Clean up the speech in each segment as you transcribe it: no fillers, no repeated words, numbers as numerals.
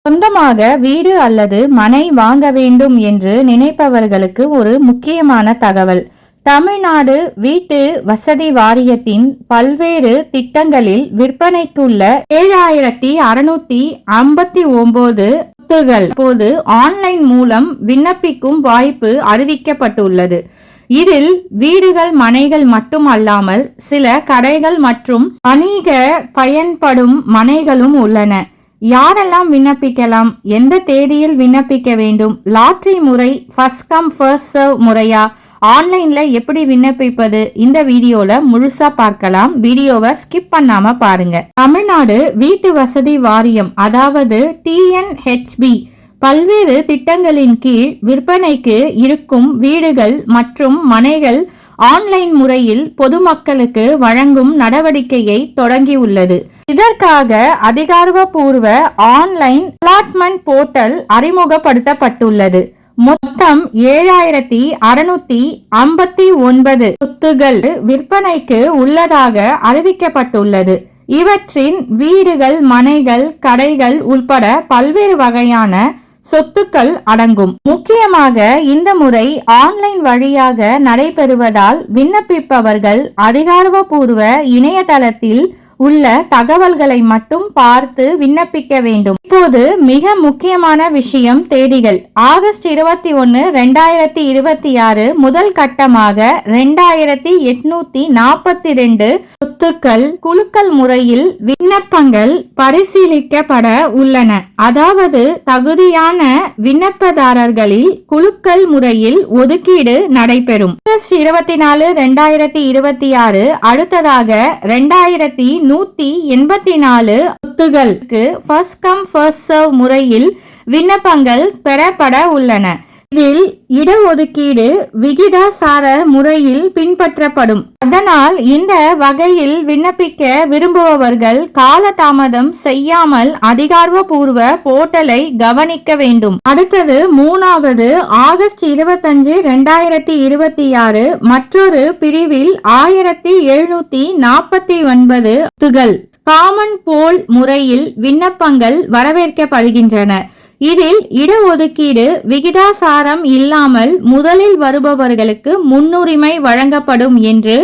சொந்தமாக வீடு அல்லது மனை வாங்க வேண்டும் என்று நினைப்பவர்களுக்கு ஒரு முக்கியமான தகவல். தமிழ்நாடு வீட்டு வசதி வாரியத்தின் பல்வேறு திட்டங்களில் விற்பனைக்குள்ள 7659 சொத்துகள் இப்போது ஆன்லைன் மூலம் விண்ணப்பிக்கும் வாய்ப்பு அறிவிக்கப்பட்டுள்ளது. இதில் வீடுகள், மனைகள் மட்டுமல்லாமல் சில கடைகள் மற்றும் வணிக பயன்படும் மனைகளும் உள்ளன. யாரெல்லாம் விண்ணப்பிக்கலாம்? எந்த தேதியில் விண்ணப்பிக்க வேண்டும்? லாட்டரி முறை, ஃபர்ஸ்ட் கம் ஃபர்ஸ்ட் சர்வ் முறையா? ஆன்லைன்ல எப்படி விண்ணப்பிப்பது? இந்த வீடியோல முழுசா பார்க்கலாம். வீடியோவை ஸ்கிப் பண்ணாம பாருங்க. தமிழ்நாடு வீட்டு வசதி வாரியம் அதாவது TNHB பல்வேறு திட்டங்களின் கீழ் விற்பனைக்கு இருக்கும் வீடுகள் மற்றும் மனைகள் ஆன்லைன் முறையில் பொதுமக்களுக்கு வழங்கும் நடவடிக்கையை தொடங்கியுள்ளது. இதற்காக அதிகாரப்பூர்வ ஆன்லைன் அலாட்மெண்ட் போர்ட்டல் அறிமுகப்படுத்தப்பட்டுள்ளது. மொத்தம் 7659 சொத்துகள் விற்பனைக்கு உள்ளதாக அறிவிக்கப்பட்டுள்ளது. இவற்றின் வீடுகள், மனைகள், கடைகள் உள்பட பல்வேறு வகையான சொத்துக்கள் அடங்கும். முக்கியமாக இந்த முறை ஆன்லைன் வழியாக நடைபெறுவதால் விண்ணப்பிப்பவர்கள் அதிகாரப்பூர்வ இணையதளத்தில் உள்ள தகவல்களை மட்டும் பார்த்து விண்ணப்பிக்க வேண்டும். இப்போது மிக முக்கியமான விஷயம் தேதிகள். ஆகஸ்ட் 21, 2026 முதல் கட்டமாக 2842 சொத்துக்கள் குலுக்கல் முறையில் விண்ணப்பங்கள் பரிசீலிக்கப்பட உள்ளன. அதாவது தகுதியான விண்ணப்பதாரர்களில் குலுக்கல் முறையில் ஒதுக்கீடு நடைபெறும். ஆகஸ்ட் 24, 2026 அடுத்ததாக 2184 சொத்துகளுக்கு ஃபர்ஸ்ட் கம் ஃபர்ஸ்ட் சர்வ் முறையில் விண்ணப்பங்கள் பெறப்பட உள்ளன. இதில் இடஒதுக்கீடு விகிதாசார முறையில் பின்பற்றப்படும். அதனால் இந்த வகையில் விண்ணப்பிக்க விரும்புபவர்கள் காலதாமதம் செய்யாமல் அதிகாரப்பூர்வ போர்ட்டலை கவனிக்க வேண்டும். அடுத்தது மூணாவது, ஆகஸ்ட் 25, 2026 மற்றொரு பிரிவில் 1749 சொத்துகள் காமன் போல் முறையில் விண்ணப்பங்கள் வரவேற்கப்படுகின்றன. இதில் இடஒதுக்கீடு விகிதாசாரம் இல்லாமல் முதலில் வருபவர்களுக்கு முன்னுரிமை வழங்கப்படும் என்று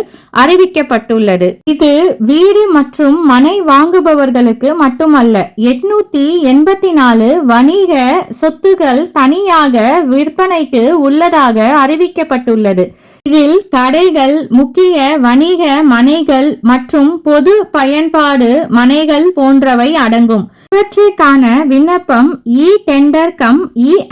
அறிவிக்கப்பட்டுள்ளது. இது வீடு மற்றும் மனை வாங்குபவர்களுக்கு மட்டுமல்ல. 884 வணிக சொத்துகள் தனியாக விற்பனைக்கு உள்ளதாக அறிவிக்கப்பட்டுள்ளது. இதில் கடைகள், முக்கிய வணிக மனைகள் மற்றும் பொது பயன்பாடு மனைகள் போன்றவை அடங்கும். இவற்றிற்கான விண்ணப்பம் டெண்டர் கம்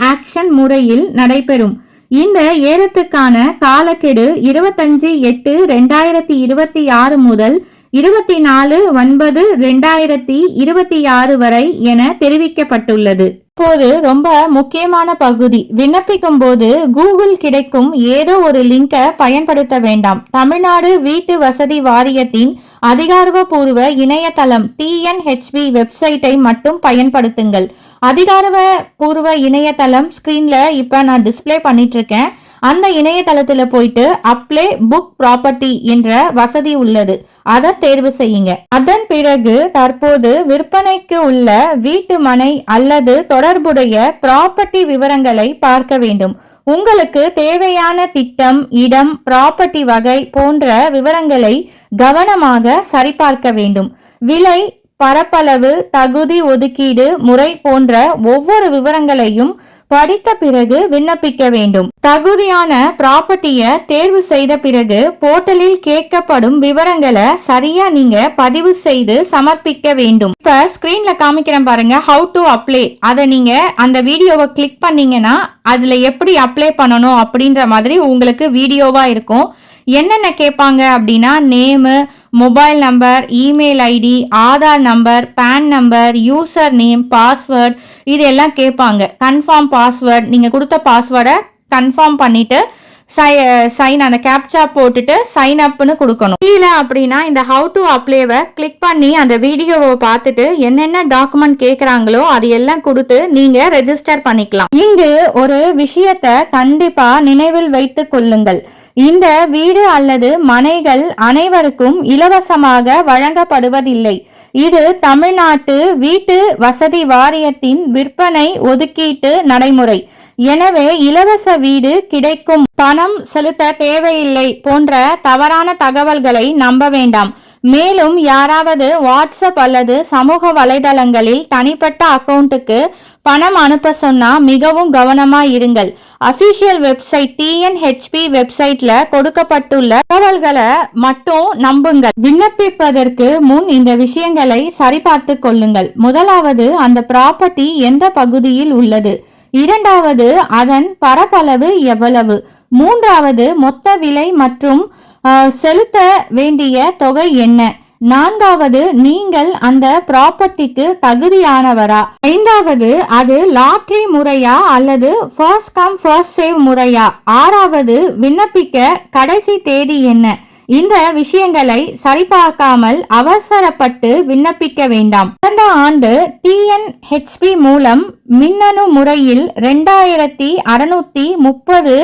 ஆக்ஷன் முறையில் நடைபெறும். இந்த ஏலத்துக்கான காலக்கெடு 25/8/2026 முதல் 24/9/2026 வரை என தெரிவிக்கப்பட்டுள்ளது. இப்போது ரொம்ப முக்கியமான பகுதி. விண்ணப்பிக்கும் போது கூகுள் கிடைக்கும் ஏதோ ஒரு லிங்கை பயன்படுத்த வேண்டாம். தமிழ்நாடு வீட்டு வசதி வாரியத்தின் அதிகாரப்பூர்வ இணையதளம் TNHB வெப்சைட்டை மட்டும் பயன்படுத்துங்கள். அதிகாரப்பூர்வ இணையதளம் ஸ்கிரீன்ல இப்ப நான் டிஸ்பிளே பண்ணிட்டு இருக்கேன். அந்த இணையதளத்துல போயிட்டு அப்ளை புக் ப்ராப்பர்ட்டி என்ற வசதி உள்ளது. அதை தேர்வு செய்யுங்க. அதன் பிறகு தற்போது விற்பனைக்கு உள்ள வீட்டு, மனை அல்லது தொடர்புடைய ப்ராப்பர்ட்டி விவரங்களை பார்க்க வேண்டும். உங்களுக்கு தேவையான திட்டம், இடம், ப்ராப்பர்ட்டி வகை போன்ற விவரங்களை கவனமாக சரிபார்க்க வேண்டும். விலை, பரப்பளவு, தகுதி ஒதுக்கீடு முறை போன்ற ஒவ்வொரு விவரங்களையும் படித்த பிறகு விண்ணப்பிக்க வேண்டும். தகுதியான ப்ராப்பர்ட்டியை தேர்வு செய்த பிறகு போர்ட்டலில் கேட்கப்படும் விவரங்களை சரியா நீங்க பதிவு செய்து சமர்ப்பிக்க வேண்டும். இப்ப ஸ்கிரீன்ல காமிக்கிறேன் பாருங்க, ஹவு டு அப்ளை. அதை நீங்க அந்த வீடியோவை கிளிக் பண்ணீங்கன்னா அதுல எப்படி அப்ளை பண்ணணும் அப்படின்ற மாதிரி உங்களுக்கு வீடியோவா இருக்கும். என்னென்ன கேட்பாங்க அப்படின்னா, name, mobile number, email ID, Aadhaar number, PAN number, user name, password இதெல்லாம் கேட்பாங்க. கன்ஃபார்ம் பாஸ்வேர்ட், நீங்கள் கொடுத்த பாஸ்வேர்டை கன்ஃபார்ம் பண்ணிட்டு சைன் அந்த கேப்சா போட்டுட்டு சைன் அப்னு கொடுக்கணும். கீழே அப்படின்னா இந்த ஹவு டு அப்ளைவை கிளிக் பண்ணி அந்த வீடியோவை பார்த்துட்டு என்னென்ன டாக்குமெண்ட் கேட்குறாங்களோ அது எல்லாம் கொடுத்து நீங்கள் ரெஜிஸ்டர் பண்ணிக்கலாம். இங்கு ஒரு விஷயத்தை கண்டிப்பாக நினைவில் வைத்து கொள்ளுங்கள். இந்த வீடு அல்லது மனைகள் அனைவருக்கும் இலவசமாக வழங்கப்படுவதில்லை. இது தமிழ்நாட்டு வீட்டு வசதி வாரியத்தின் விற்பனை ஒதுக்கீட்டு நடைமுறை. எனவே இலவச வீடு கிடைக்கும், பணம் செலுத்த தேவையில்லை போன்ற தவறான தகவல்களை நம்ப வேண்டாம். மேலும் யாராவது வாட்ஸ்அப் அல்லது சமூக வலைதளங்களில் தனிப்பட்ட அக்கவுண்ட்டுக்கு பணம் அனுப்ப சொன்னா மிகவும் கவனமா இருங்கள். அபிஷியல் வெப்சைட் TNHP வெப்சைட்ல கொடுக்கப்பட்டுள்ள தகவல்களை மட்டும் நம்புங்கள். விண்ணப்பிப்பதற்கு முன் இந்த விஷயங்களை சரிபார்த்து கொள்ளுங்கள். முதலாவது, அந்த ப்ராப்பர்ட்டி எந்த பகுதியில் உள்ளது. இரண்டாவது, அதன் பரப்பளவு எவ்வளவு. மூன்றாவது, மொத்த விலை மற்றும் செலுத்த வேண்டிய தொகை என்ன. நான்காவது, நீங்கள் அந்த ப்ராப்பர்ட்டிக்கு தகுதியானவரா. ஐந்தாவது, அது லாட்டரி முறையா அல்லது ஃபர்ஸ்ட் கம் ஃபர்ஸ்ட் சேவ் முறையா. ஆறாவது, விண்ணப்பிக்க கடைசி தேதி என்ன. இந்த விஷயங்களை சரிபார்க்காமல் அவசரப்பட்டு விண்ணப்பிக்க வேண்டாம். கடந்த ஆண்டு TNHP மூலம் மின்னணு முறையில் 2630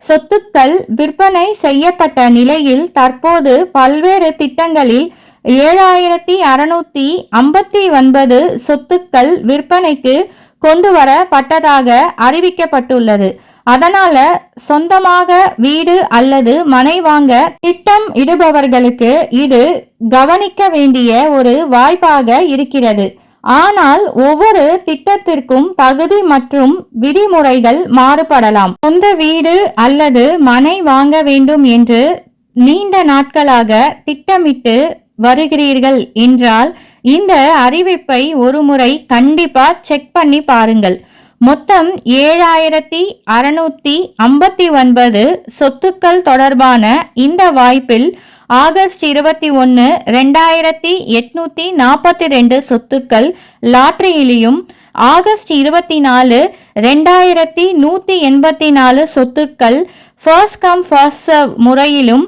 சொத்துக்கள் விற்பனை செய்யப்பட்ட நிலையில் தற்போது பல்வேறு திட்டங்களில் 7659 சொத்துக்கள் விற்பனைக்கு கொண்டு வரப்பட்டதாக அறிவிக்கப்பட்டுள்ளது. அதனால சொந்தமாக வீடு அல்லது மனை வாங்க திட்டம் இடுபவர்களுக்கு இது கவனிக்க வேண்டிய ஒரு வாய்ப்பாக இருக்கிறது. ஆனால் ஒவ்வொரு திட்டத்திற்கும் தகுதி மற்றும் விதிமுறைகள் மாறுபடலாம். சொந்த வீடு அல்லது மனை வாங்க வேண்டும் என்று நீண்ட நாட்களாக திட்டமிட்டு வருகிறீர்கள் என்றால் இந்த அறிவிப்பை ஒருமுறை கண்டிப்பா செக் பண்ணி பாருங்கள். மொத்தம் 7659 சொத்துக்கள் தொடர்பான இந்த வாய்ப்பில் ஆகஸ்ட் 21, 2842 சொத்துக்கள் லாட்டரியிலும், ஆகஸ்ட் 24, 2184 சொத்துக்கள் ஃபர்ஸ்ட் கம் ஃபர்ஸ்ட் சர்வ் முறையிலும்,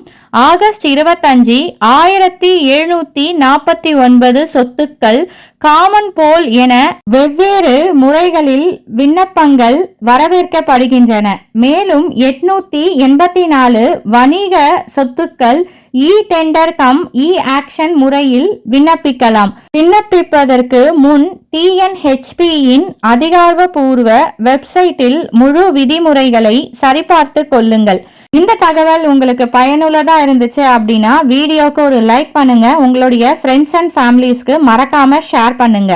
ஆகஸ்ட் 25, 1749 சொத்துக்கள் காமன் போல் என வெவ்வேறு முறைகளில் விண்ணப்பங்கள் வரவேற்கப்படுகின்றன. மேலும் 884 வணிக சொத்துக்கள் டெண்டர் கம் ஆக்ஷன் முறையில் விண்ணப்பிக்கலாம். விண்ணப்பிப்பதற்கு முன் TNHP-யின் அதிகாரப்பூர்வ வெப்சைட்டில் முழு விதிமுறைகளை சரிபார்த்து கொள்ளுங்கள். இந்த தகவல் உங்களுக்கு பயனுள்ளதா இருந்துச்சு அப்படின்னா வீடியோக்கு ஒரு லைக் பண்ணுங்க. உங்களுடைய ஃப்ரெண்ட்ஸ் அண்ட் ஃபேமிலிஸ்க்கு மறக்காம ஷேர் பண்ணுங்க.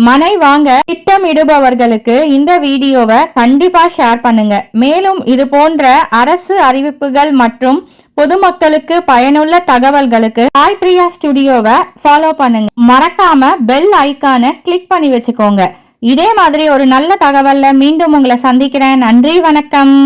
மனை வாங்க திட்டமிடுபவர்களுக்கு இந்த வீடியோவை கண்டிப்பா ஷேர் பண்ணுங்க. மேலும் இது போன்ற அரசு அறிவிப்புகள் மற்றும் பொதுமக்களுக்கு பயனுள்ள தகவல்களுக்கு சாய் பிரியா ஸ்டுடியோவை ஃபாலோ பண்ணுங்க. மறக்காம பெல் ஐகானை கிளிக் பண்ணி வச்சுக்கோங்க. இதே மாதிரி ஒரு நல்ல தகவல்ல மீண்டும் உங்களை சந்திக்கிறேன். நன்றி, வணக்கம்.